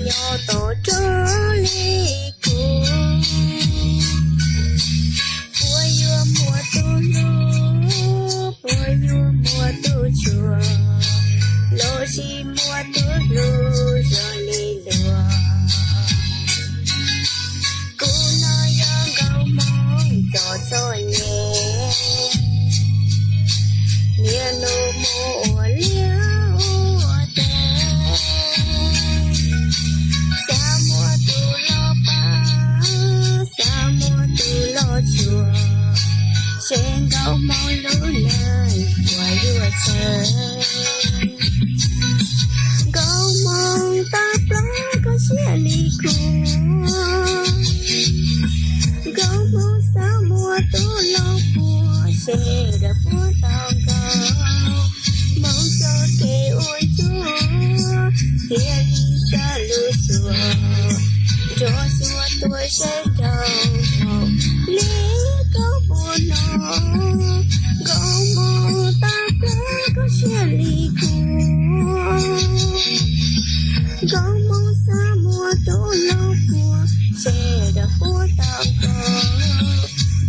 nhỏ tổ trở ly cu bùa yêu mùa tu lu bùa yêu mùa tu chùa lô chi mùa tu lu rồi lì lùa cô nói yang gạo mong cho nhẹ nia nô mô liao tè sa mùa tu lo pa sa mùa tu lo chùa sen gạo mong lũ này qua yêu chờ gạo mong ta plá có chia ly cu gạo mong sa mùa tu lo bùa se đã bùa tao gạo mong cho kê ôi chúa kia đi xa lưu chùa cho xua tuổi sẽ đầu lý có bùa nó gạo mong ta plá có chia ly cu gạo mong sa mùa tu lo bùa sẽ đã bùa tao gạo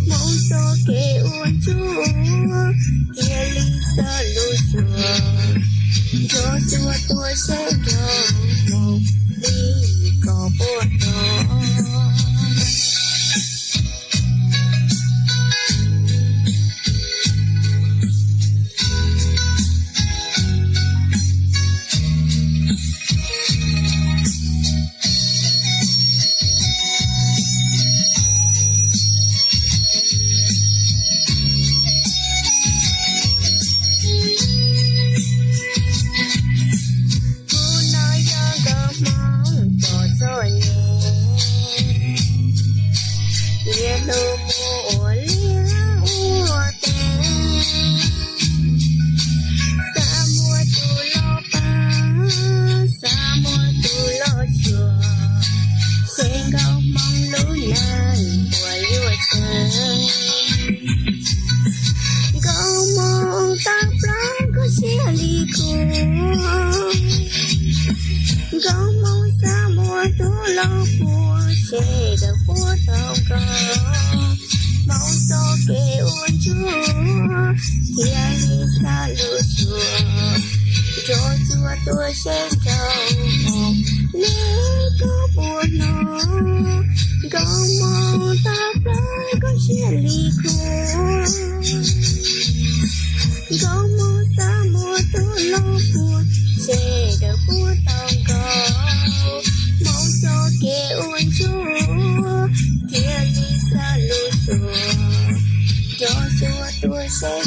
mong cho kê ôi chúa kia lý xa lưu chùa cho chúa tôi sẽ đầu lý có bùa nó lô mô liao tè sa mùa tu lo pa sa mùa tu lo chùa sen gạo mong lũ này của yêu chờ gạo mong ta plá có chia ly cu gạo mong sa mùa tu lo bùa sẽ được bùa tao gạo mong cho kê ôn chúa kia đi xa lưu chùa cho chúa tôi sẽ đầu nếu có bùa nó gạo mong ta plá có chia ly cu gạo mong sa mùa tu lo bùa sẽ được bùa tao gạo mong cho kê ôn chúa kia đi xa lưu chùa cho chúa tôi sẽ